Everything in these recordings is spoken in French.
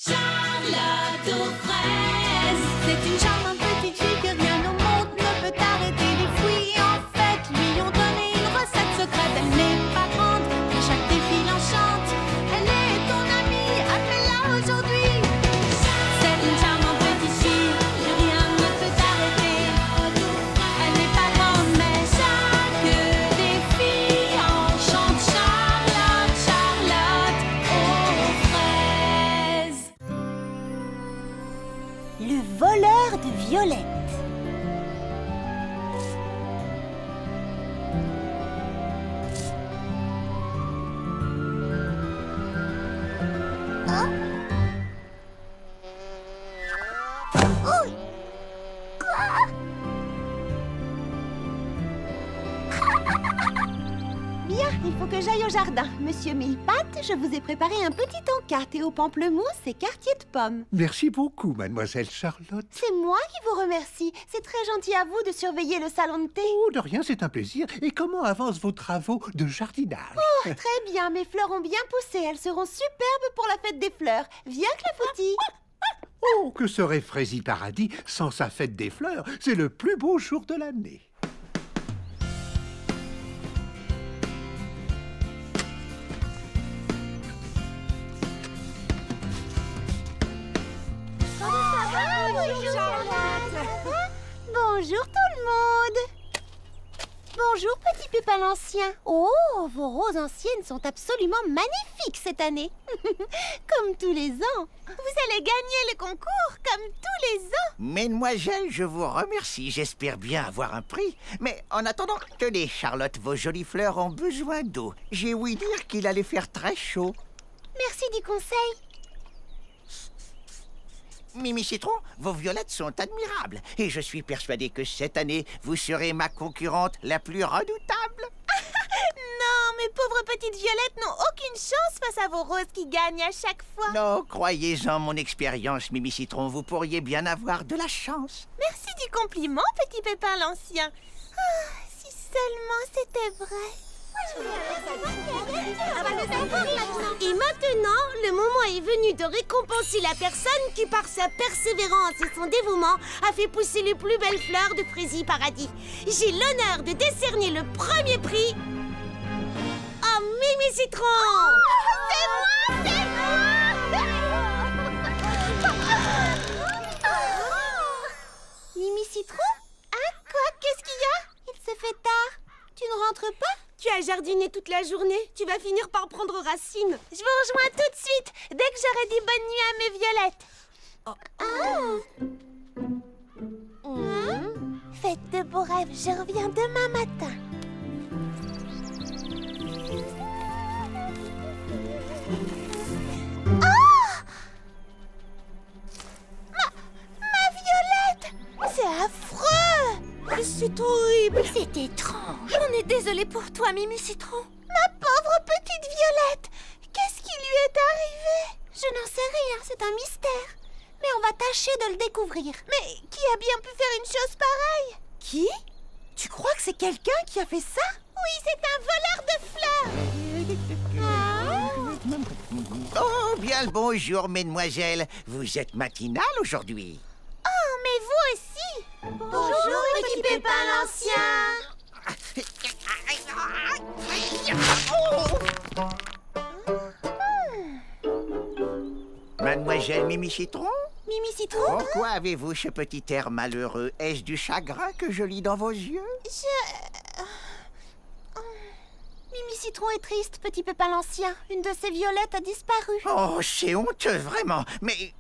Charlotte aux fraises. C'est une charmante petite fille que rien au monde ne peut arrêter. Les fruits en fait lui ont donné une recette secrète. Elle n'est pas grande, mais chaque défi l'enchante. Elle est ton amie, appelle-la aujourd'hui. C'est une charmante petite fille que rien ne peut arrêter. Elle n'est pas grande, mais chaque défi enchante. Charlotte, Charlotte aux fraises. Le voleur de violettes. Bien, il faut que j'aille au jardin. Monsieur Millepattes, je vous ai préparé un petit encas, thé au pamplemousse et quartier de pommes. Merci beaucoup, mademoiselle Charlotte. C'est moi qui vous remercie. C'est très gentil à vous de surveiller le salon de thé. Oh, de rien, c'est un plaisir. Et comment avancent vos travaux de jardinage? Oh, très bien, mes fleurs ont bien poussé. Elles seront superbes pour la fête des fleurs. Viens, Clafoutis. Oh, que serait Fraisi Paradis sans sa fête des fleurs? C'est le plus beau jour de l'année. Bonjour tout le monde. Bonjour petit Pépin l'Ancien. Oh, vos roses anciennes sont absolument magnifiques cette année. Comme tous les ans. Vous allez gagner le concours comme tous les ans. Mesdemoiselles, je vous remercie. J'espère bien avoir un prix. Mais en attendant, tenez, Charlotte, vos jolies fleurs ont besoin d'eau. J'ai ouï dire qu'il allait faire très chaud. Merci du conseil. Mimi Citron, vos violettes sont admirables. Et je suis persuadée que cette année, vous serez ma concurrente la plus redoutable. Non, mes pauvres petites violettes n'ont aucune chance face à vos roses qui gagnent à chaque fois. Non, croyez-en mon expérience, Mimi Citron. Vous pourriez bien avoir de la chance. Merci du compliment, petit Pépin l'Ancien. Ah, si seulement c'était vrai. Et maintenant, le moment est venu de récompenser la personne qui, par sa persévérance et son dévouement, a fait pousser les plus belles fleurs de Fraisi Paradis. J'ai l'honneur de décerner le premier prix à Mimi Citron. C'est moi, Mimi Citron? Hein? Quoi? Qu'est-ce qu'il y a? Il se fait tard. Tu ne rentres pas? Tu as jardiné toute la journée. Tu vas finir par prendre racine. Je vous rejoins tout de suite, dès que j'aurai dit bonne nuit à mes violettes. Faites de beaux rêves. Je reviens demain matin. Ma violette! C'est affreux! C'est horrible. C'est étrange. On est désolé pour toi, Mimi Citron. Ma pauvre petite violette. Qu'est-ce qui lui est arrivé? Je n'en sais rien, c'est un mystère. Mais on va tâcher de le découvrir. Mais qui a bien pu faire une chose pareille? Qui? Tu crois que c'est quelqu'un qui a fait ça? Oui, c'est un voleur de fleurs. Oh, bien le bonjour, mesdemoiselles. Vous êtes matinale aujourd'hui. Oh, mais vous aussi. Bonjour, petit Pépin l'Ancien. Mademoiselle Mimi Citron? Mimi Citron? Pourquoi avez-vous ce petit air malheureux? Est-ce du chagrin que je lis dans vos yeux? Mimi Citron est triste, petit Pépin l'Ancien. Une de ses violettes a disparu. Oh, c'est honteux, vraiment. Mais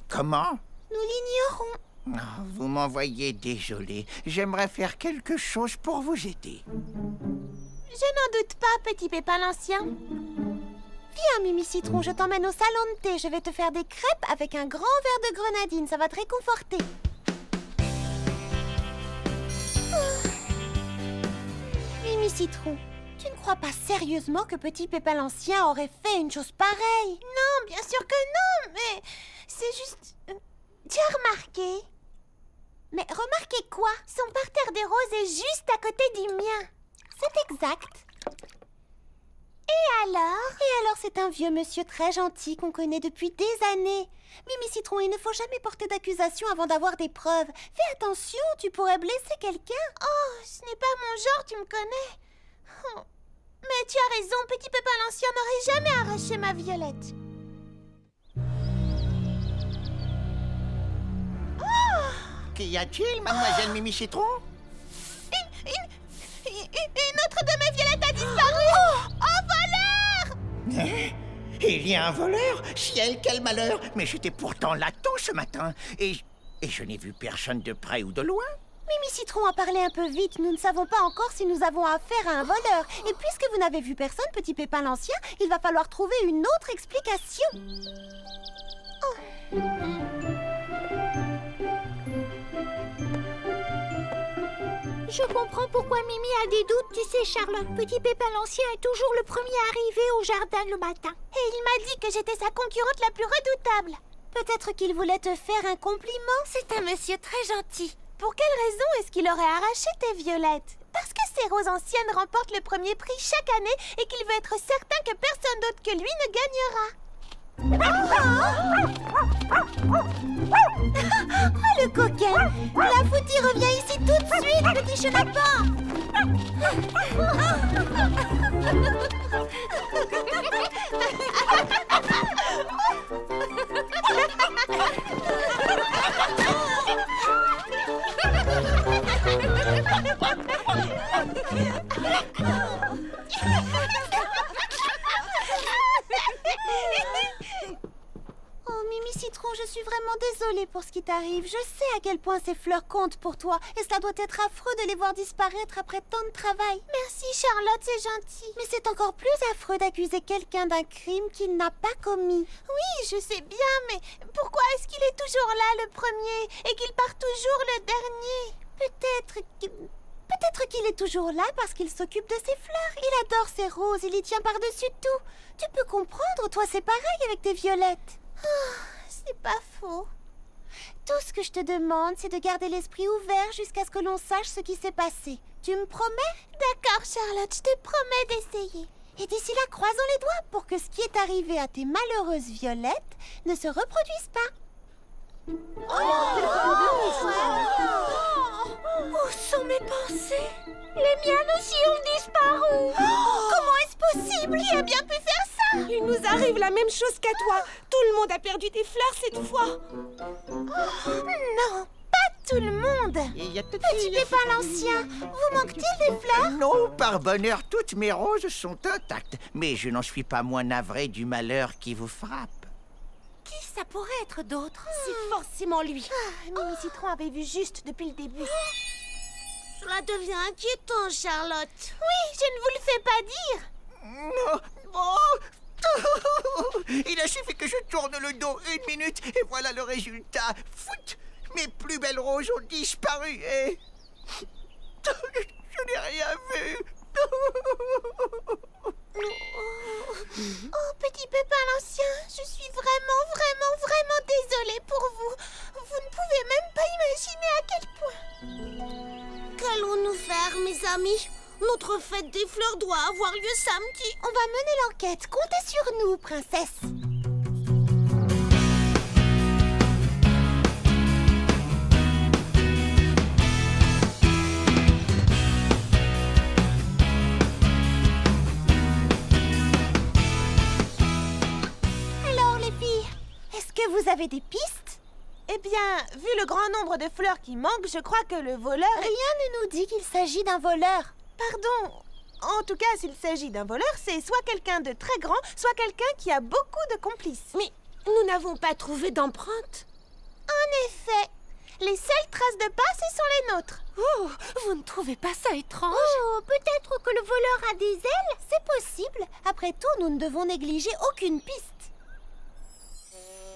comment? Nous l'ignorons. Oh, vous m'envoyez désolé. J'aimerais faire quelque chose pour vous aider. Je n'en doute pas, petit Pépin l'Ancien. Viens, Mimi Citron, je t'emmène au salon de thé. Je vais te faire des crêpes avec un grand verre de grenadine. Ça va te réconforter. Mimi Citron, tu ne crois pas sérieusement que petit Pépin l'Ancien aurait fait une chose pareille? Non, bien sûr que non, mais c'est juste... Tu as remarqué? Mais remarquez quoi? Son parterre des roses est juste à côté du mien. C'est exact. Et alors, c'est un vieux monsieur très gentil qu'on connaît depuis des années. Mimi Citron, il ne faut jamais porter d'accusation avant d'avoir des preuves. Fais attention, tu pourrais blesser quelqu'un. Oh, ce n'est pas mon genre, tu me connais. Oh. Mais tu as raison, Petit Pépin l'Ancien n'aurait jamais arraché ma Violette. Qu'y a-t-il, mademoiselle Mimi Citron? Une autre de mes violettes a disparu. Un voleur! Il y a un voleur? Ciel, quel malheur! Mais j'étais pourtant là tôt ce matin, et je n'ai vu personne de près ou de loin. Mimi Citron a parlé un peu vite. Nous ne savons pas encore si nous avons affaire à un voleur. Et puisque vous n'avez vu personne, Petit Pépin l'Ancien, il va falloir trouver une autre explication. Oh. Je comprends pourquoi Mimi a des doutes, tu sais, Charlotte. Petit Pépin l'Ancien est toujours le premier arrivé au jardin le matin. Et il m'a dit que j'étais sa concurrente la plus redoutable. Peut-être qu'il voulait te faire un compliment. C'est un monsieur très gentil. Pour quelle raison est-ce qu'il aurait arraché tes violettes? Parce que ces roses anciennes remportent le premier prix chaque année et qu'il veut être certain que personne d'autre que lui ne gagnera. Oh, le coquin! La Foutie revient ici tout de suite, petit chenapan! Oh, Mimi Citron, je suis vraiment désolée pour ce qui t'arrive. Je sais à quel point ces fleurs comptent pour toi. Et cela doit être affreux de les voir disparaître après tant de travail. Merci, Charlotte, c'est gentil. Mais c'est encore plus affreux d'accuser quelqu'un d'un crime qu'il n'a pas commis. Oui, je sais bien, mais pourquoi est-ce qu'il est toujours là, le premier, et qu'il part toujours le dernier? Peut-être qu'il est toujours là parce qu'il s'occupe de ses fleurs. Il adore ses roses, il y tient par-dessus tout. Tu peux comprendre, toi c'est pareil avec tes violettes. C'est pas faux. Tout ce que je te demande, c'est de garder l'esprit ouvert jusqu'à ce que l'on sache ce qui s'est passé. Tu me promets? D'accord, Charlotte, je te promets d'essayer. Et d'ici là, croisons les doigts pour que ce qui est arrivé à tes malheureuses violettes ne se reproduise pas. Où sont mes pensées? Les miennes aussi ont disparu. Comment est-ce possible? Qui a bien pu faire ça? Il nous arrive la même chose qu'à toi. Tout le monde a perdu des fleurs cette fois. Non, pas tout le monde. Petit Pépin l'Ancien, vous manque-t-il des fleurs? Non, par bonheur, toutes mes roses sont intactes. Mais je n'en suis pas moins navré du malheur qui vous frappe. Qui ça pourrait être d'autre? C'est forcément lui. Mimi Citron avait vu juste depuis le début. Cela devient inquiétant, Charlotte. Oui, je ne vous le fais pas dire. Non. Oh. Il a suffi que je tourne le dos 1 minute et voilà le résultat. Fout! Mes plus belles roses ont disparu et... Je n'ai rien vu. Oh, Petit Pépin l'Ancien, je suis vraiment désolée pour vous. Vous ne pouvez même pas imaginer à quel point. Qu'allons-nous faire, mes amis? Notre fête des fleurs doit avoir lieu samedi. On va mener l'enquête. Comptez sur nous, princesse. Alors, les filles, est-ce que vous avez des pistes? Eh bien, vu le grand nombre de fleurs qui manquent, je crois que le voleur... Rien ne nous dit qu'il s'agit d'un voleur. Pardon. En tout cas, s'il s'agit d'un voleur, c'est soit quelqu'un de très grand, soit quelqu'un qui a beaucoup de complices. Mais nous n'avons pas trouvé d'empreinte. En effet, les seules traces de pas, ce sont les nôtres. Oh, vous ne trouvez pas ça étrange? Oh, peut-être que le voleur a des ailes? C'est possible. Après tout, nous ne devons négliger aucune piste.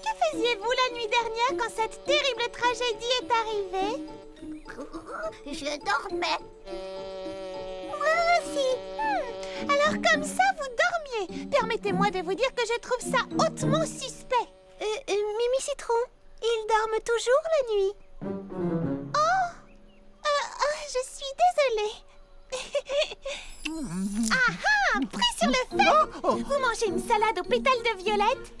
Que faisiez-vous la nuit dernière quand cette terrible tragédie est arrivée? Je dormais. Moi aussi. Alors comme ça, vous dormiez. Permettez-moi de vous dire que je trouve ça hautement suspect. Mimi Citron, ils dorment toujours la nuit? Je suis désolée. Ah ah, pris sur le fait. Oh. Vous mangez une salade aux pétales de violette?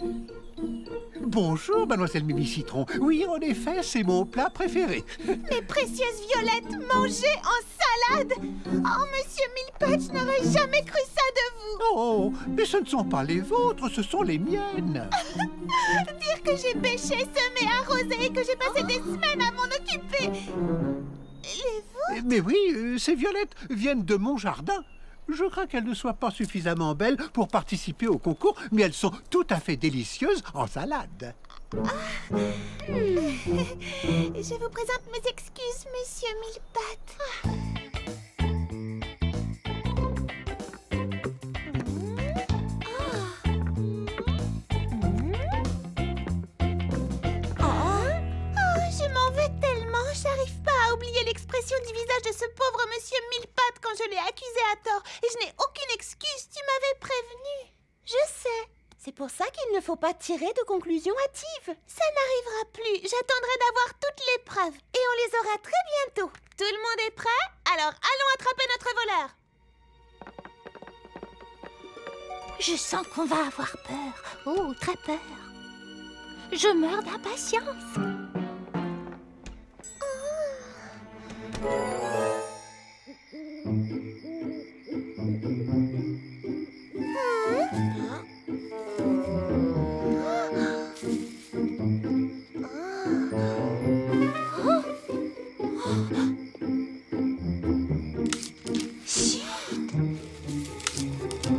Bonjour, mademoiselle Mimi Citron. Oui, en effet, c'est mon plat préféré. Mes précieuses violettes mangées en salade. Oh, monsieur Mille-Pattes, je n'aurais jamais cru ça de vous. Oh, mais ce ne sont pas les vôtres, ce sont les miennes. Dire que j'ai pêché, semé, arrosé et que j'ai passé des semaines à m'en occuper. Les vôtres? Mais oui, ces violettes viennent de mon jardin. Je crains qu'elles ne soient pas suffisamment belles pour participer au concours, mais elles sont tout à fait délicieuses en salade. Je vous présente mes excuses, monsieur Mille-Pattes. Je m'en vais tellement, j'arrive pas à oublier l'expression du visage de ce pauvre monsieur Mille-Pattes quand je l'ai accusé à tort. Et je n'ai aucune excuse, tu m'avais prévenu. Je sais. C'est pour ça qu'il ne faut pas tirer de conclusions hâtives. Ça n'arrivera plus. J'attendrai d'avoir toutes les preuves. Et on les aura très bientôt. Tout le monde est prêt? Alors allons attraper notre voleur. Je sens qu'on va avoir peur. Oh, très peur. Je meurs d'impatience.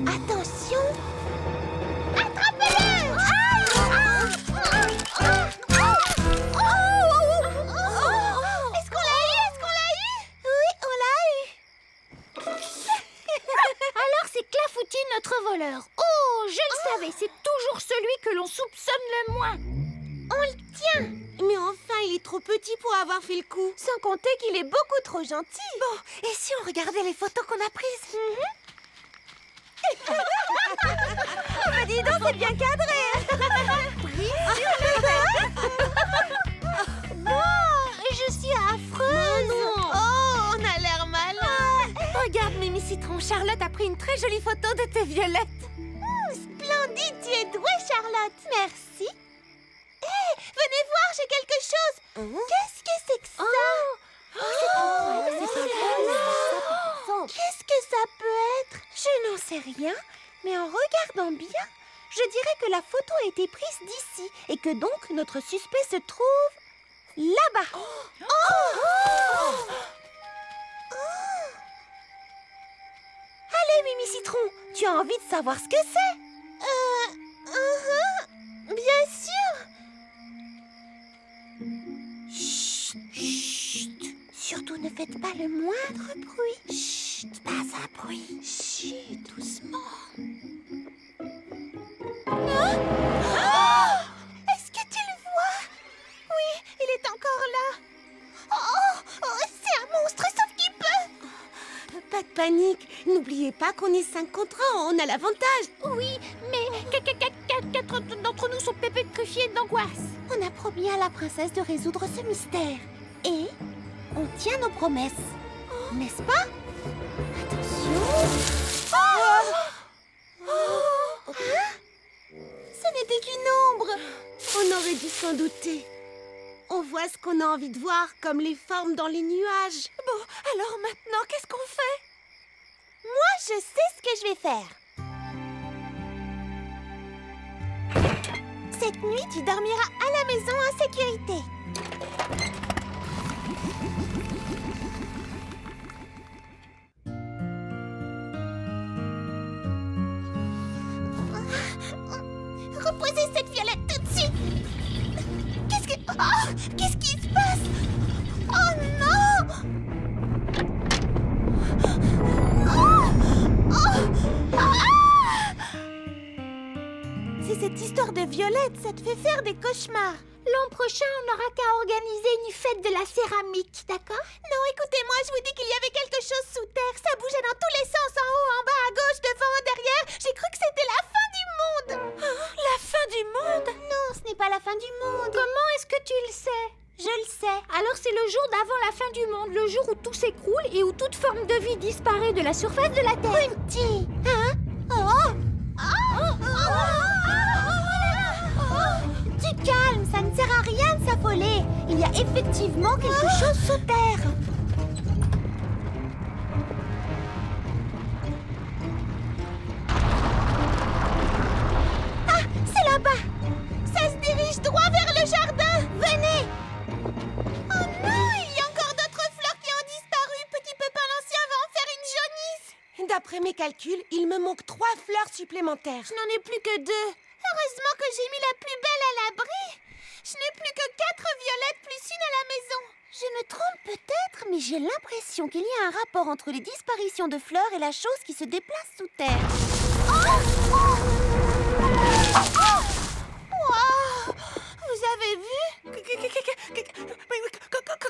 Attention! Attrapez-le! Est-ce qu'on l'a eu? Est-ce qu'on l'a eu? Oui, on l'a eu. Alors c'est Clafoutis, notre voleur. Oh, je le savais, c'est toujours celui que l'on soupçonne le moins. On le tient. Mais enfin, il est trop petit pour avoir fait le coup. Sans compter qu'il est beaucoup trop gentil. Bon, et si on regardait les photos qu'on a prises? Oh, dis donc, c'est bien cadré. Je suis affreuse. Oh, on a l'air malin. Regarde, Mimi Citron, Charlotte a pris une très jolie photo de tes violettes. Splendide, tu es douée, Charlotte. Merci. Hé, venez voir, j'ai quelque chose. Qu'est-ce que c'est que ça? Qu'est-ce que ça peut être? Je n'en sais rien, mais en regardant bien, je dirais que la photo a été prise d'ici et que donc notre suspect se trouve là-bas. Allez, Mimi Citron, tu as envie de savoir ce que c'est? Bien sûr. Chut, surtout ne faites pas le moindre bruit. Chut, pas un bruit. Chut, doucement. Est-ce que tu le vois? Oui, il est encore là. C'est un monstre, sauf qu'il peut. Pas de panique. N'oubliez pas qu'on est 5 contre 1, on a l'avantage. Oui, mais 4 d'entre nous sont pétrifiés d'angoisse. On a promis à la princesse de résoudre ce mystère. Et on tient nos promesses. N'est-ce pas? Attention. Ce n'était qu'une ombre. On aurait dû s'en douter. On voit ce qu'on a envie de voir, comme les formes dans les nuages. Bon, alors maintenant, qu'est-ce qu'on fait? Moi, je sais ce que je vais faire. Cette nuit, tu dormiras à la maison en sécurité. Reposez cette violette tout de suite. Qu'est-ce qui se passe? Oh non! C'est cette histoire de violette, ça te fait faire des cauchemars. L'an prochain, on n'aura qu'à organiser une fête de la céramique, d'accord? Non, écoutez-moi, je vous dis qu'il y avait quelque chose sous terre. Ça bougeait dans tous les sens, en haut, en bas, à gauche, devant, derrière. J'ai cru que c'était la fin du monde. La fin du monde? Non, ce n'est pas la fin du monde. Comment est-ce que tu le sais? Je le sais. Alors c'est le jour d'avant la fin du monde, le jour où tout s'écroule et où toute forme de vie disparaît de la surface de la Terre. Petit, hein? Oh, affolée. Il y a effectivement quelque chose sous terre. Ah, c'est là-bas. Ça se dirige droit vers le jardin. Venez. Oh non, il y a encore d'autres fleurs qui ont disparu. Petit Pépin l'Ancien va en faire une jaunisse. D'après mes calculs, il me manque 3 fleurs supplémentaires. Je n'en ai plus que 2. Heureusement que j'ai mis la plus belle à l'abri. Je n'ai plus que 4 violettes plus une à la maison. Je me trompe peut-être, mais j'ai l'impression qu'il y a un rapport entre les disparitions de fleurs et la chose qui se déplace sous terre. Wow, vous avez vu?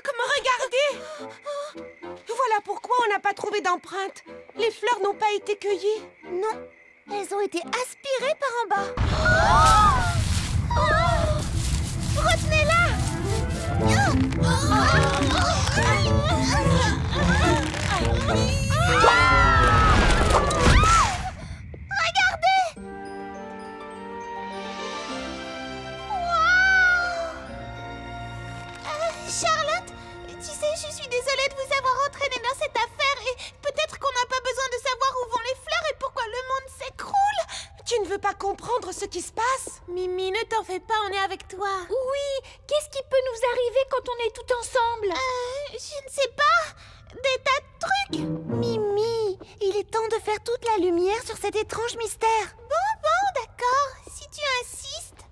Comment regarder? Voilà pourquoi on n'a pas trouvé d'empreinte. Les fleurs n'ont pas été cueillies. Non, elles ont été aspirées par en bas. Retenez-la! Regardez! Charlotte, tu sais, je suis désolée de vous avoir entraîné dans cette affaire et peut-être qu'on n'a pas besoin de savoir où vont les fleurs et pourquoi le monde s'écroule. Tu ne veux pas comprendre ce qui se passe? Mimi, ne t'en fais pas, on est avec toi. Oui, qu'est-ce qui peut nous arriver quand on est tout ensemble? Je ne sais pas. Des tas de trucs. Mimi, il est temps de faire toute la lumière sur cet étrange mystère. Bon, d'accord, si tu insistes.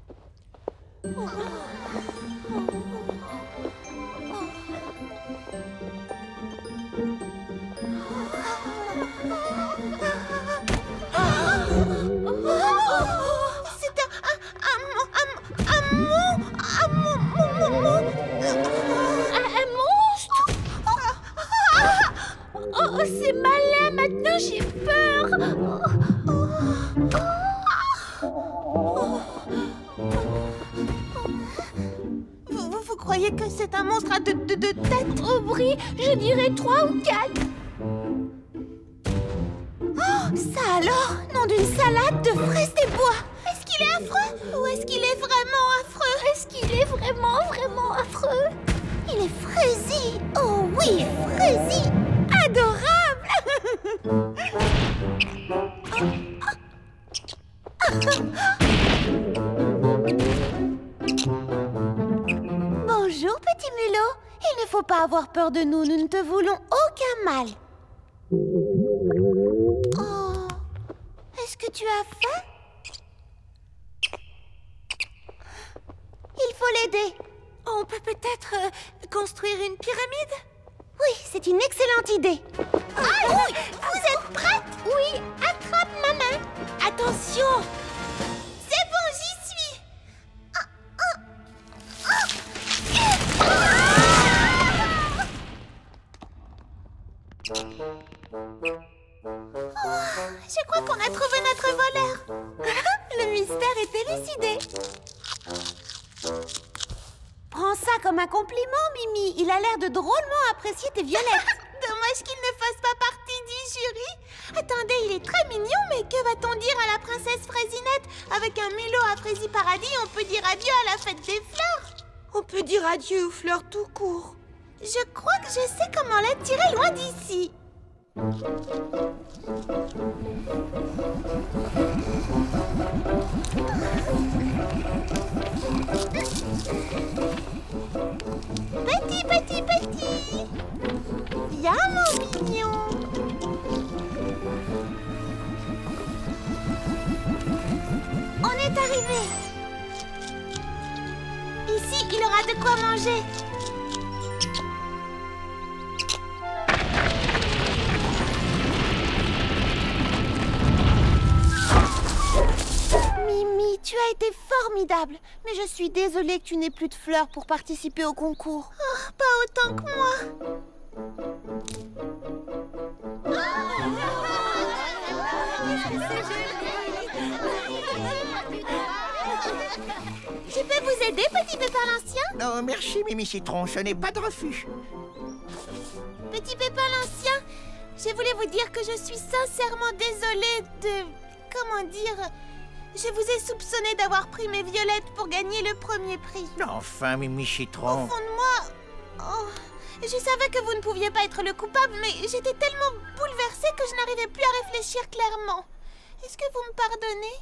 C'est Un monstre? Oh, c'est malin, maintenant j'ai peur. Vous croyez que c'est un monstre à deux têtes? Aubry, je dirais 3 ou 4. Ça alors, nom d'une salade de fraises des bois. Est-ce qu'il est affreux? Ou est-ce qu'il est vraiment affreux? Est-ce qu'il est vraiment, vraiment affreux? Il est fraisi. Oh oui, fraisi. Adorable. Bonjour, petit mulot. Il ne faut pas avoir peur de nous. Nous ne te voulons aucun mal. Oh, est-ce que tu as faim? Il faut l'aider. On peut peut-être construire une pyramide? Oui, c'est une excellente idée. Ah oui, vous êtes prête? Oui, attrape ma main. Attention! C'est bon, j'y suis! Je crois qu'on a trouvé notre voleur. Le mystère est élucidé. Prends ça comme un compliment, Mimi. Il a l'air de drôlement apprécier tes violettes. Dommage qu'il ne fasse pas partie du jury. Attendez, il est très mignon, mais que va-t-on dire à la princesse Fraisinette? Avec un mulot à Fraisi Paradis, on peut dire adieu à la fête des fleurs. On peut dire adieu aux fleurs tout court. Je crois que je sais comment l'attirer loin d'ici. Petit. Viens, mon mignon. On est arrivé. Ici, il aura de quoi manger. Mimi, tu as été formidable. Mais je suis désolée que tu n'aies plus de fleurs pour participer au concours. Oh, pas autant que moi. Je peux vous aider, petit Pépin l'Ancien? Non, merci, Mimi Citron, ce n'est pas de refus. Petit Pépin l'Ancien, je voulais vous dire que je suis sincèrement désolée de... comment dire... Je vous ai soupçonné d'avoir pris mes violettes pour gagner le premier prix. Enfin, Mimi Au Citron. fond de moi... Oh, je savais que vous ne pouviez pas être le coupable, mais j'étais tellement bouleversée que je n'arrivais plus à réfléchir clairement. Est-ce que vous me pardonnez?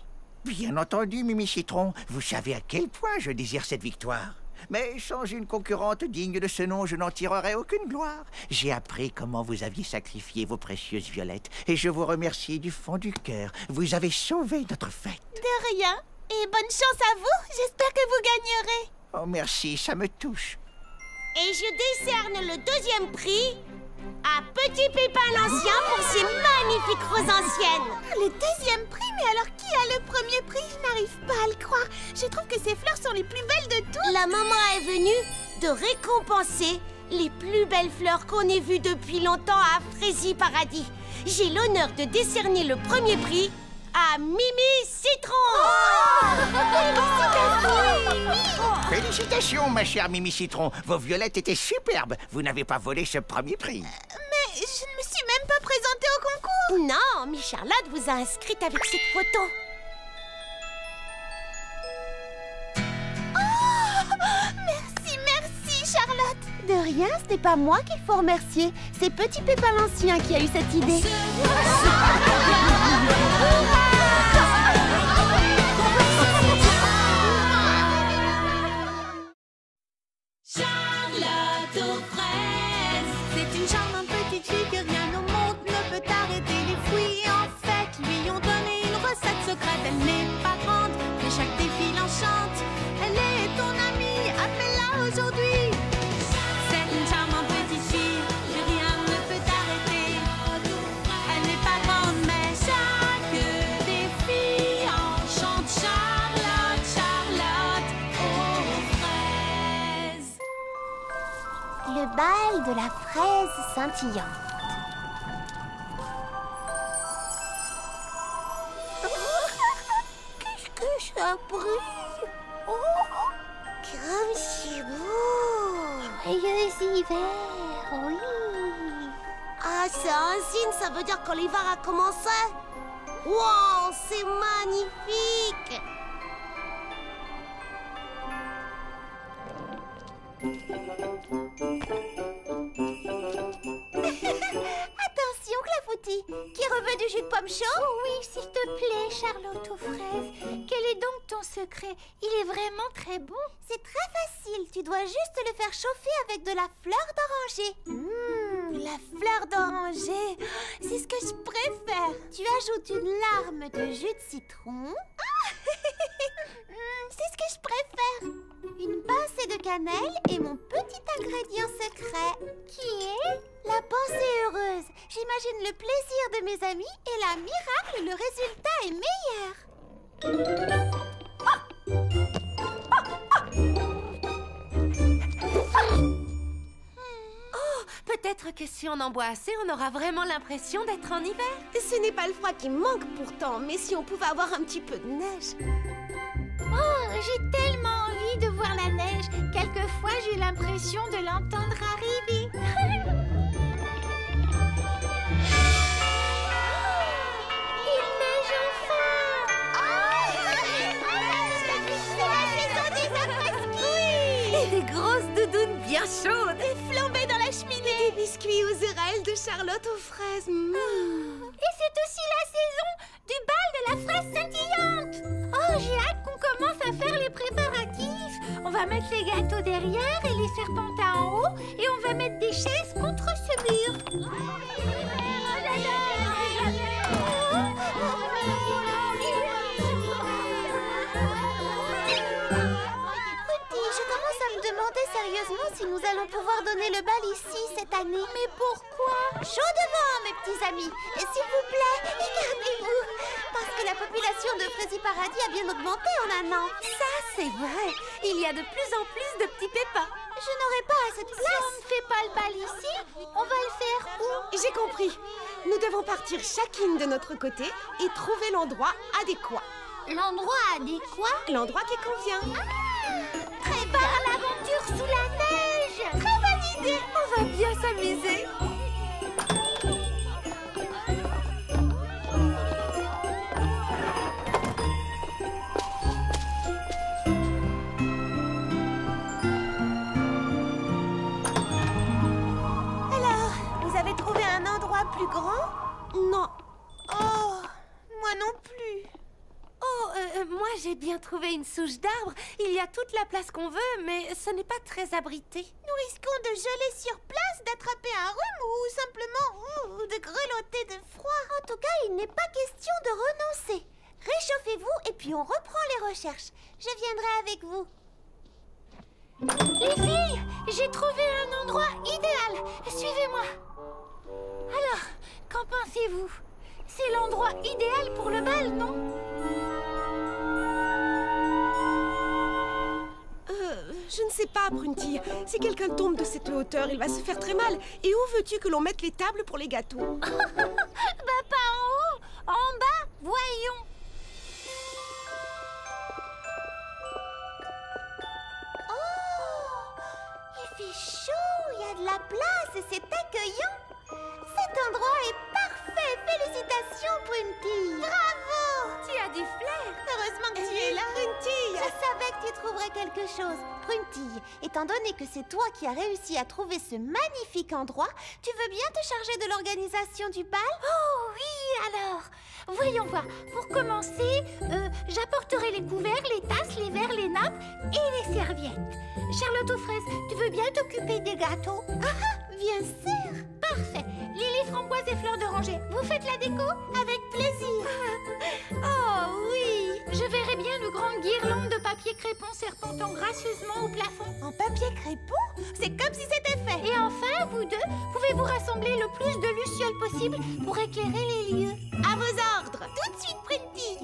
Bien entendu, Mimi Citron. Vous savez à quel point je désire cette victoire. Mais sans une concurrente digne de ce nom, je n'en tirerai aucune gloire. J'ai appris comment vous aviez sacrifié vos précieuses violettes. Et je vous remercie du fond du cœur. Vous avez sauvé notre fête. De rien. Et bonne chance à vous. J'espère que vous gagnerez. Oh, merci, ça me touche. Et je décerne le deuxième prix à Petit Pépin l'Ancien pour ses magnifiques roses anciennes. Le deuxième prix? Mais alors qui a le premier prix? Je n'arrive pas à le croire. Je trouve que ces fleurs sont les plus belles de toutes. La maman est venue de récompenser les plus belles fleurs qu'on ait vues depuis longtemps à Frézy Paradis. J'ai l'honneur de décerner le premier prix à Mimi Citron. Félicitations, ma chère Mimi Citron. Vos violettes étaient superbes. Vous n'avez pas volé ce premier prix. Mais je ne me suis même pas présentée au concours. Non, Miss Charlotte vous a inscrite avec cette photo. Merci, Charlotte. De rien, ce n'est pas moi qu'il faut remercier. C'est Petit Pépin l'Ancien qui a eu cette idée. Charlotte aux fraises, c'est une charmante petite fille que rien au monde ne peut arrêter. Les fruits en fait lui ont donné une recette secrète. Elle n'est pas grande, mais chaque défi l'enchante. Elle est ton amie, appelle-la aujourd'hui. C'est une charmante petite fille que rien ne peut arrêter. Elle n'est pas grande, mais chaque défi enchante. Charlotte, Charlotte aux fraises. Le bal de la fraise scintillante. Qu'est-ce que ça brille? Oh, comme c'est beau! Joyeux hiver, oui! Ah, c'est un signe, ça veut dire que l'hiver a commencé? Wow, c'est magnifique! Attention, Clafoutis, qui reveut du jus de pomme chaud? Oui, s'il te plaît, Charlotte aux fraises. Quel est donc ton secret? Il est vraiment très bon. C'est très facile, tu dois juste le faire chauffer avec de la fleur d'oranger. La fleur d'oranger, c'est ce que je préfère. Tu ajoutes une larme de jus de citron. C'est ce que je préfère. Une pincée de cannelle et mon petit ingrédient secret, qui est la pensée heureuse. J'imagine le plaisir de mes amis et là, miracle, le résultat est meilleur. Peut-être que si on en boit assez, on aura vraiment l'impression d'être en hiver. Ce n'est pas le froid qui me manque pourtant, mais si on pouvait avoir un petit peu de neige. Oh, j'ai tellement envie de voir la neige. Quelquefois, j'ai l'impression de l'entendre arriver. Il neige enfin. Et des grosses doudounes bien chaudes. Des flambées dans la cheminée. Des biscuits aux érelles de Charlotte aux fraises. Et c'est aussi la saison du bal de la fraise scintillante. Oh, j'ai hâte qu'on commence à faire les préparatifs. On va mettre les gâteaux derrière et les serpentins en haut. Et on va mettre des chaises contre ce mur. Je commence à me demander sérieusement si nous allons pouvoir donner le bal ici cette année. Mais pourquoi? Chaud devant, mes petits amis. Et s'il vous plaît, regardez-vous. Parce que la population de Frézy Paradis a bien augmenté en un an. Ça, c'est vrai. Il y a de plus en plus de petits pépins. Je n'aurai pas assez de place. Si on ne fait pas le bal ici, on va le faire où? J'ai compris. Nous devons partir chacune de notre côté et trouver l'endroit adéquat. L'endroit adéquat? L'endroit qui convient. Prépare l'aventure sous la neige. Très bonne idée. On va bien s'amuser. Non. Oh, moi non plus. Oh, moi j'ai bien trouvé une souche d'arbre. Il y a toute la place qu'on veut, mais ce n'est pas très abrité. Nous risquons de geler sur place, d'attraper un rhume ou simplement de grelotter de froid. En tout cas, il n'est pas question de renoncer. Réchauffez-vous et puis on reprend les recherches. Je viendrai avec vous. Les filles, j'ai trouvé un endroit idéal. Suivez-moi. Alors, qu'en pensez-vous? C'est l'endroit idéal pour le bal, non? Je ne sais pas, Prunty. Si quelqu'un tombe de cette hauteur, il va se faire très mal. Et où veux-tu que l'on mette les tables pour les gâteaux? Bah pas en haut, en bas, voyons. Il fait chaud, il y a de la place et c'est accueillant. Cet endroit est parfait. Félicitations, Prunty. Bravo! Tu as du flair. Heureusement que tu es là. Je savais que tu trouverais quelque chose. Prunty, étant donné que c'est toi qui as réussi à trouver ce magnifique endroit, tu veux bien te charger de l'organisation du bal? Oh oui, alors. Voyons voir. Pour commencer, j'apporterai les couverts, les tasses, les verres, les nappes et les serviettes. Charlotte aux fraises, tu veux bien t'occuper des gâteaux? Bien sûr. Parfait. Lily, framboise et fleurs d'oranger, vous faites la déco? Avec plaisir. Oh oui. Je verrai bien de grandes guirlandes de papier crépon serpentant gracieusement au plafond. En papier crépon? C'est comme si c'était fait. Et enfin, vous deux, pouvez-vous rassembler le plus de lucioles possible pour éclairer les lieux? À vos ordres. Tout de suite, Prunty.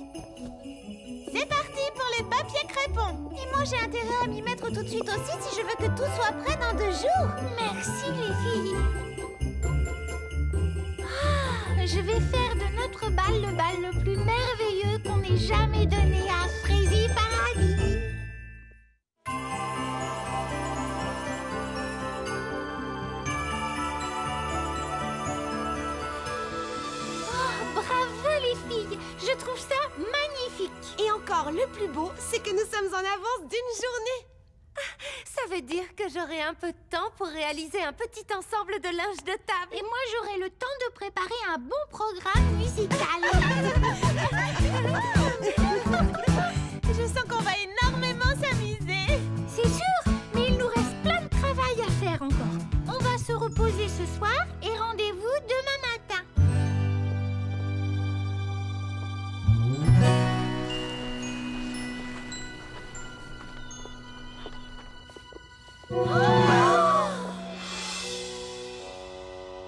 C'est parti pour les papiers crépons. Et moi, j'ai intérêt à m'y mettre tout de suite aussi si je veux que tout soit prêt dans 2 jours. Merci les filles. Je vais faire de notre bal le bal le plus merveilleux qu'on ait jamais donné à Frézy Paradis. Oh, bravo les filles, je trouve ça magnifique. Et encore, le plus beau, c'est que nous sommes en avance d'une journée. Ça veut dire que j'aurai un peu de temps pour réaliser un petit ensemble de linge de table. Et moi, j'aurai le temps de préparer un bon programme musical. Je sens qu'on va énormément s'amuser. C'est sûr, mais il nous reste plein de travail à faire encore. On va se reposer ce soir et rendez-vous demain matin.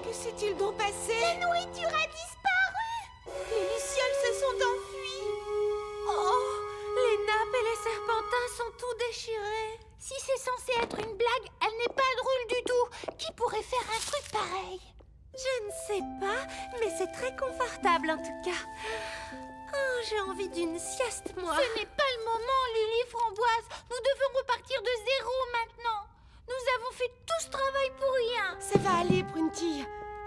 Que s'est-il donc passé? La nourriture a disparu. Les lucioles se sont enfuies. Oh, les nappes et les serpentins sont tout déchirés. Si c'est censé être une blague, elle n'est pas drôle du tout. Qui pourrait faire un truc pareil? Je ne sais pas, mais c'est très confortable en tout cas. Oh, j'ai envie d'une sieste, moi. Ce n'est pas le moment, Lily Framboise. Nous devons repartir de zéro maintenant. Nous avons fait tout ce travail pour rien. Ça va aller, Prunty.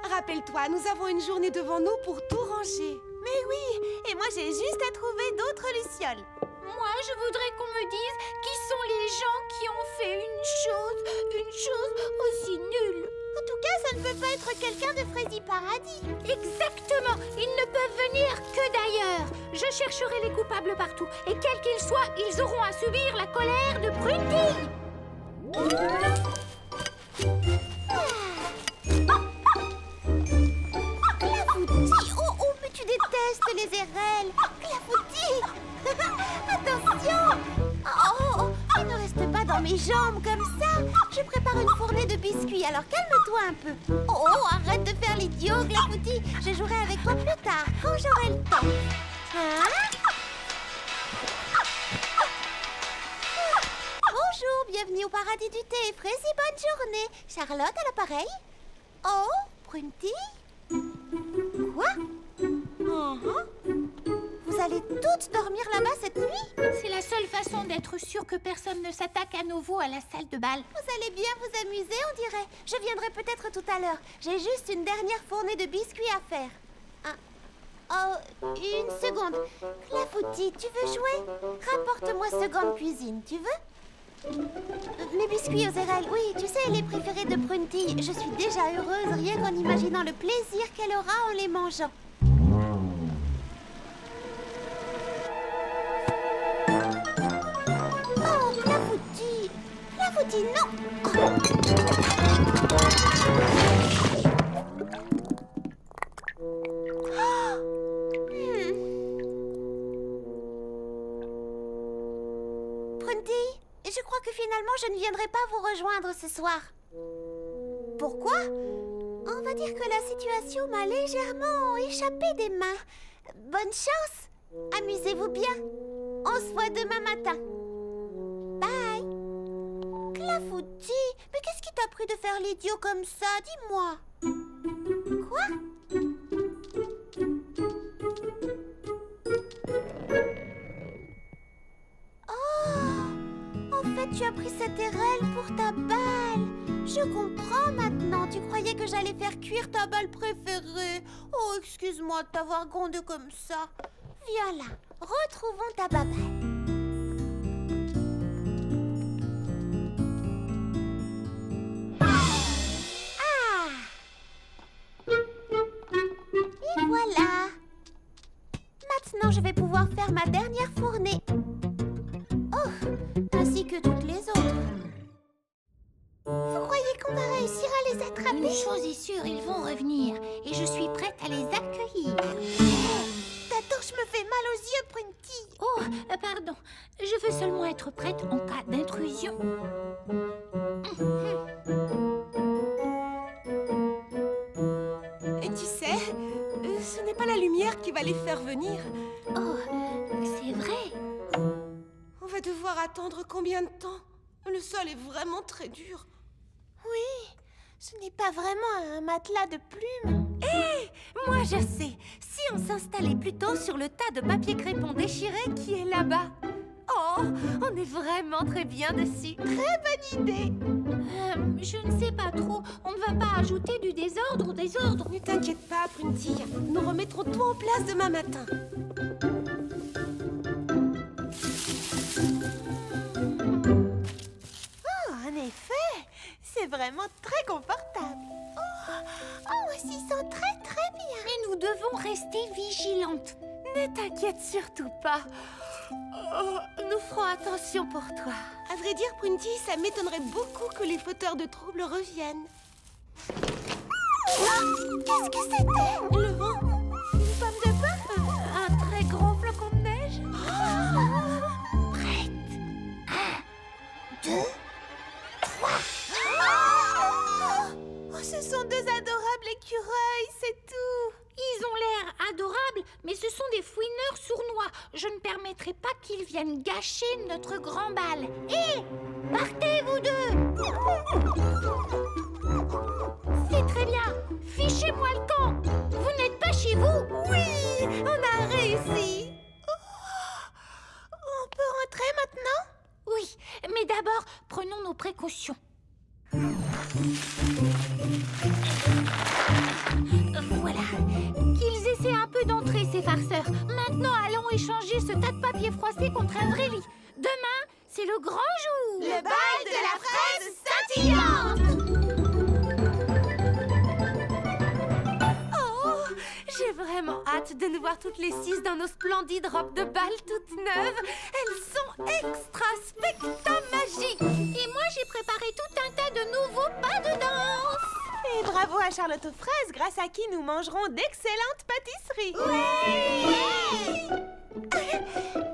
Rappelle-toi, nous avons une journée devant nous pour tout ranger. Mais oui, et moi j'ai juste à trouver d'autres lucioles. Moi, je voudrais qu'on me dise qui sont les gens qui ont fait une chose aussi nulle. En tout cas, ça ne peut pas être quelqu'un de Frézy Paradis. Exactement. Ils ne peuvent venir que d'ailleurs. Je chercherai les coupables partout. Et quels qu'ils soient, ils auront à subir la colère de Prunty. Clafoutis! Oh, mais tu détestes les érelles! Clafoutis! Attention! Oh, il ne reste pas dans mes jambes comme ça! Je prépare une fournée de biscuits, alors calme-toi un peu! Oh, arrête de faire l'idiot, Clafoutis! Je jouerai avec toi plus tard, quand j'aurai le temps! Hein? Bonjour, bienvenue au paradis du thé. Frézy, bonne journée. Charlotte à l'appareil. Oh, Prunty. Quoi? Vous allez toutes dormir là-bas cette nuit? C'est la seule façon d'être sûr que personne ne s'attaque à nouveau à la salle de bal. Vous allez bien vous amuser, on dirait. Je viendrai peut-être tout à l'heure. J'ai juste une dernière fournée de biscuits à faire. Oh, une seconde. Clafoutis, tu veux jouer? Rapporte-moi ce gant de cuisine, tu veux? Mes biscuits aux érelles, oui, tu sais, les préférés de Prunty. Je suis déjà heureuse rien qu'en imaginant le plaisir qu'elle aura en les mangeant. Clafoutis, non! Prunty, je crois que finalement je ne viendrai pas vous rejoindre ce soir. Pourquoi? On va dire que la situation m'a légèrement échappé des mains. Bonne chance! Amusez-vous bien. On se voit demain matin. Bye. Clafoutis, mais qu'est-ce qui t'a pris de faire l'idiot comme ça? Dis-moi. Quoi? Oh! En fait, tu as pris cette érelle pour ta balle. Je comprends maintenant. Tu croyais que j'allais faire cuire ta balle préférée. Oh, excuse-moi de t'avoir grondé comme ça. Viens là, retrouvons ta baballe. Ah! Et voilà. Maintenant, je vais pouvoir faire ma dernière fournée. Oh, ainsi que toutes les autres. Vous croyez qu'on va réussir à les attraper? Une chose est sûre, ils vont revenir. Et je suis prête à les accueillir. Ta torche me fait mal aux yeux, Prunty. Oh, pardon. Je veux seulement être prête en cas d'intrusion. Et tu sais, ce n'est pas la lumière qui va les faire venir. Oh, c'est vrai. On va devoir attendre combien de temps? Le sol est vraiment très dur. Oui, ce n'est pas vraiment un matelas de plumes. Hé, moi je sais. Si on s'installait plutôt sur le tas de papier crépon déchiré qui est là-bas. Oh, on est vraiment très bien dessus. Très bonne idée. Je ne sais pas trop. On ne va pas ajouter du désordre au désordre. Ne t'inquiète pas, Prunty. Nous remettrons tout en place demain matin. Oh, en effet, c'est vraiment très confortable. Oh, ils sont très très bien. Mais nous devons rester vigilantes. Ne t'inquiète surtout pas. Oh, nous ferons attention pour toi. À vrai dire, Prunty, ça m'étonnerait beaucoup que les fauteurs de troubles reviennent. Qu'est-ce que c'était? Le vent. Une pomme de pin? Un très gros flocon de neige. Prête. 1, 2, 3. Oh, ce sont deux adorables écureuils, c'est tout. Ils ont l'air adorables, mais ce sont des fouineurs sournois. Je ne permettrai pas qu'ils viennent gâcher notre grand bal. Hé, partez vous deux. C'est très bien. Fichez-moi le camp. Vous n'êtes pas chez vous? Oui, on a réussi. On peut rentrer maintenant? Oui, mais d'abord, prenons nos précautions. Voilà. Qu'ils essaient un peu d'entrer, ces farceurs. Maintenant, allons échanger ce tas de papier froissé contre un vrai lit. Demain, c'est le grand jour. Le bal de la fraise scintillante. Oh, j'ai vraiment hâte de nous voir toutes les 6 dans nos splendides robes de bal toutes neuves. Elles sont extra spectamagiques. Et moi, j'ai préparé tout un tas de nouveaux pas de danse. Et bravo à Charlotte aux fraises, grâce à qui nous mangerons d'excellentes pâtisseries.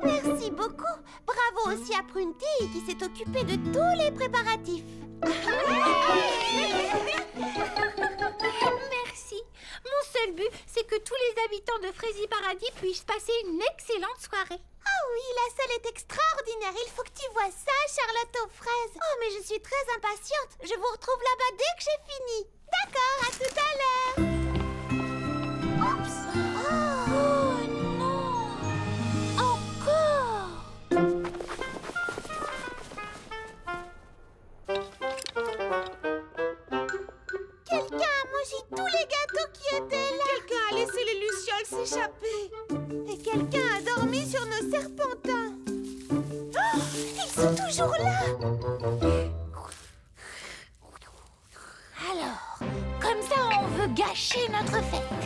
Merci beaucoup. Bravo aussi à Prunty qui s'est occupée de tous les préparatifs. Merci. Mon seul but, c'est que tous les habitants de Frézy Paradis puissent passer une excellente soirée. Ah oui, la salle est extraordinaire. Il faut que tu vois ça, Charlotte aux fraises. Oh, mais je suis très impatiente. Je vous retrouve là-bas dès que j'ai fini. D'accord, à tout à l'heure. Oups. Oh non! Encore! Quelqu'un a mangé tous les gâteaux qui étaient là. Quelqu'un a laissé les lucioles s'échapper. Et quelqu'un a dormi sur nos serpentins. Oh, ils sont toujours là. Alors, comme ça, on veut gâcher notre fête.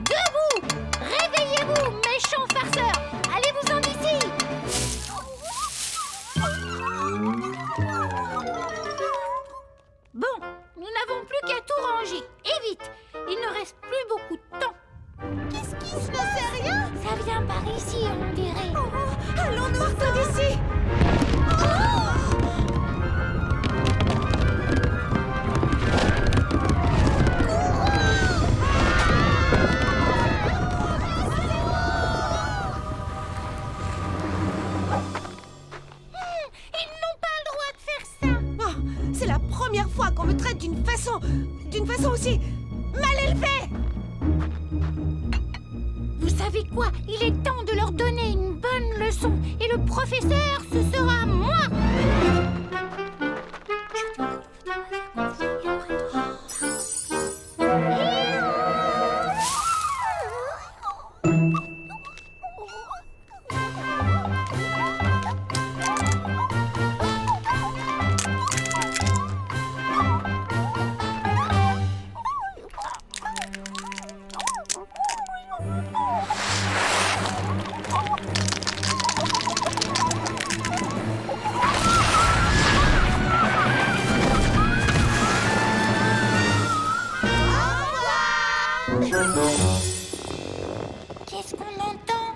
Debout! Réveillez-vous, méchants farceurs! Allez-vous-en d'ici! qu'on me traite d'une façon aussi mal élevée. Vous savez quoi? Il est temps de leur donner une bonne leçon. Et le professeur, ce sera moi. Qu'est-ce qu'on entend?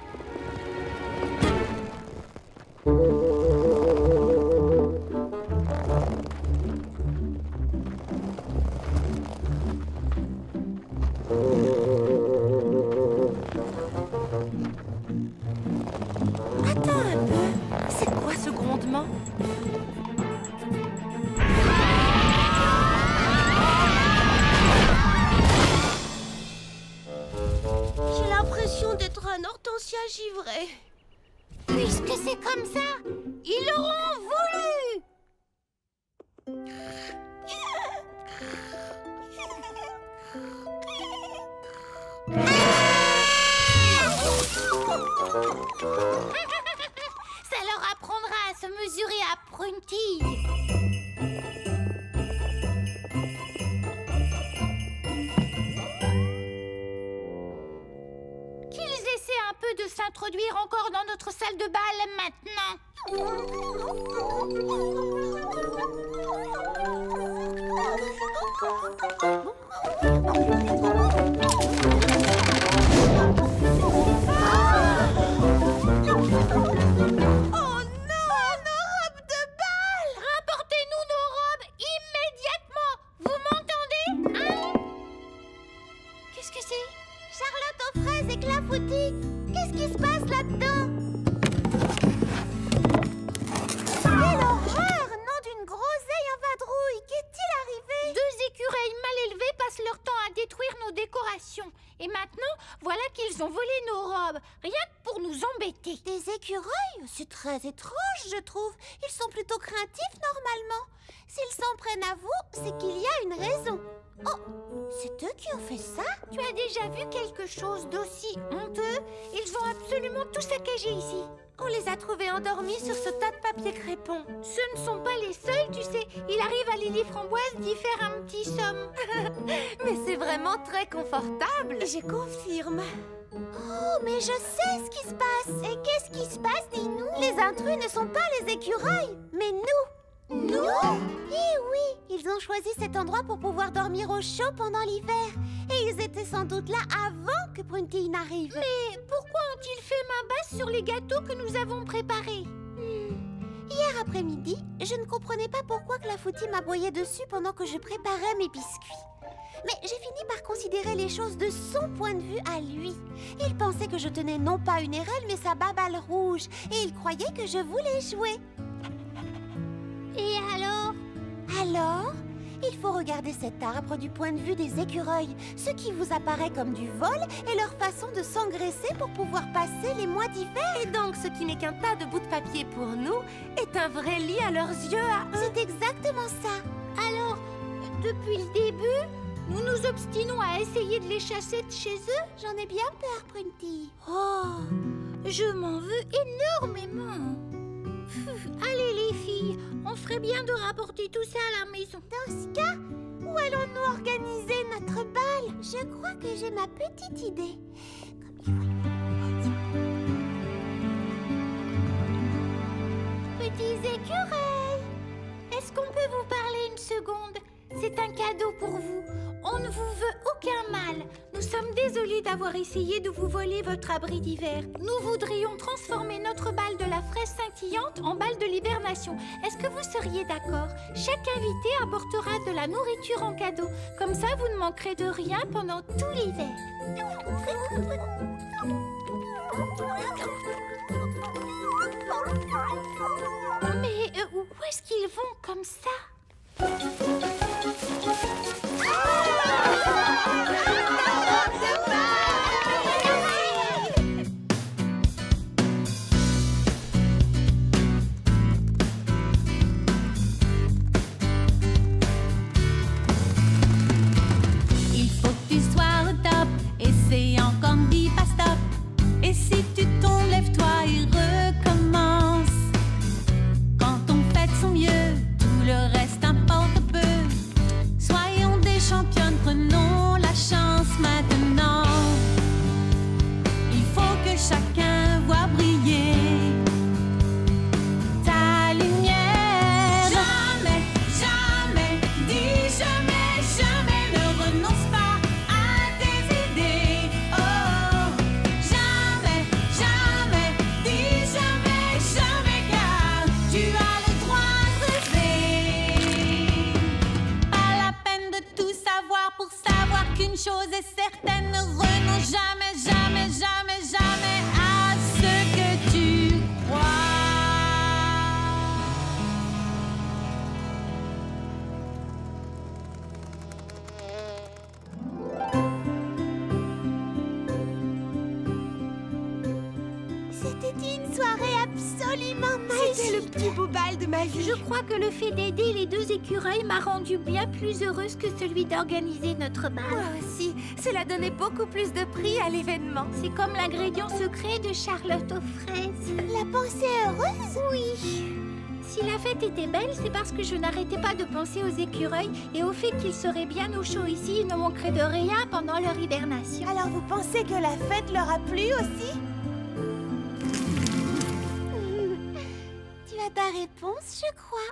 Attends un peu. C'est quoi ce grondement? J'ai l'impression d'être un hortensia givré. Puisque c'est comme ça, ils l'auront voulu. Ça leur apprendra à se mesurer à Prunty. Qu'ils essaient un peu de s'introduire encore dans notre salle de bal Oh non, nos robes de bal! Rapportez-nous nos robes immédiatement. Vous m'entendez, hein? Qu'est-ce que c'est? Charlotte aux fraises et clafoutis. Qu'est-ce qui se passe là-dedans? Quelle horreur! Nom d'une groseille en vadrouille. Qu'est-il arrivé? Deux écureuils mal élevés passent leur temps à détruire nos décorations. Et maintenant, voilà qu'ils ont volé nos robes, rien que pour nous embêter. Des écureuils? C'est très étrange, je trouve. Ils sont plutôt craintifs, normalement. S'ils s'en prennent à vous, c'est qu'il y a une raison. Oh, c'est eux qui ont fait ça? Tu as déjà vu quelque chose d'aussi honteux? Ils ont absolument tout saccagé ici. On les a trouvés endormis sur ce tas de papier crépon. Ce ne sont pas les seuls, tu sais. Il arrive à Lily Framboise d'y faire un petit somme. Mais c'est vraiment très confortable. Je confirme. Oh, mais je sais ce qui se passe. Et qu'est-ce qui se passe, dis-nous? Les intrus ne sont pas les écureuils, mais nous. Nous? Eh oui, ils ont choisi cet endroit pour pouvoir dormir au chaud pendant l'hiver. Et ils étaient sans doute là avant que Prunty n'arrive. Mais pourquoi ont-ils fait main basse sur les gâteaux que nous avons préparés? Hier après-midi, je ne comprenais pas pourquoi Clafoutis m'aboyait dessus pendant que je préparais mes biscuits. Mais j'ai fini par considérer les choses de son point de vue à lui. Il pensait que je tenais non pas une érelle, mais sa babale rouge. Et il croyait que je voulais jouer. Et alors? Alors, il faut regarder cet arbre du point de vue des écureuils. Ce qui vous apparaît comme du vol est leur façon de s'engraisser pour pouvoir passer les mois d'hiver. Et donc, ce qui n'est qu'un tas de bouts de papier pour nous est un vrai lit à leurs yeux à eux. C'est exactement ça. Alors, depuis le début, nous nous obstinons à essayer de les chasser de chez eux? J'en ai bien peur, Prunty. Oh, je m'en veux énormément. Allez les filles, on ferait bien de rapporter tout ça à la maison. Dans ce cas, où allons-nous organiser notre bal? Je crois que j'ai ma petite idée. Petits écureuils, est-ce qu'on peut vous parler une seconde? C'est un cadeau pour vous. On ne vous veut aucun mal. Nous sommes désolés d'avoir essayé de vous voler votre abri d'hiver. Nous voudrions transformer notre bal de la fraise scintillante en bal de l'hibernation. Est-ce que vous seriez d'accord? Chaque invité apportera de la nourriture en cadeau. Comme ça, vous ne manquerez de rien pendant tout l'hiver. Mais où est-ce qu'ils vont comme ça? soirée absolument magique. C'était le plus beau bal de ma vie. Je crois que le fait d'aider les deux écureuils m'a rendue bien plus heureuse que celui d'organiser notre bal. Moi aussi, cela donnait beaucoup plus de prix à l'événement. C'est comme l'ingrédient secret de Charlotte aux fraises. La pensée heureuse? Oui. Si la fête était belle, c'est parce que je n'arrêtais pas de penser aux écureuils et au fait qu'ils seraient bien au chaud ici et ne manqueraient de rien pendant leur hibernation. Alors vous pensez que la fête leur a plu aussi? Tu as ta réponse, je crois.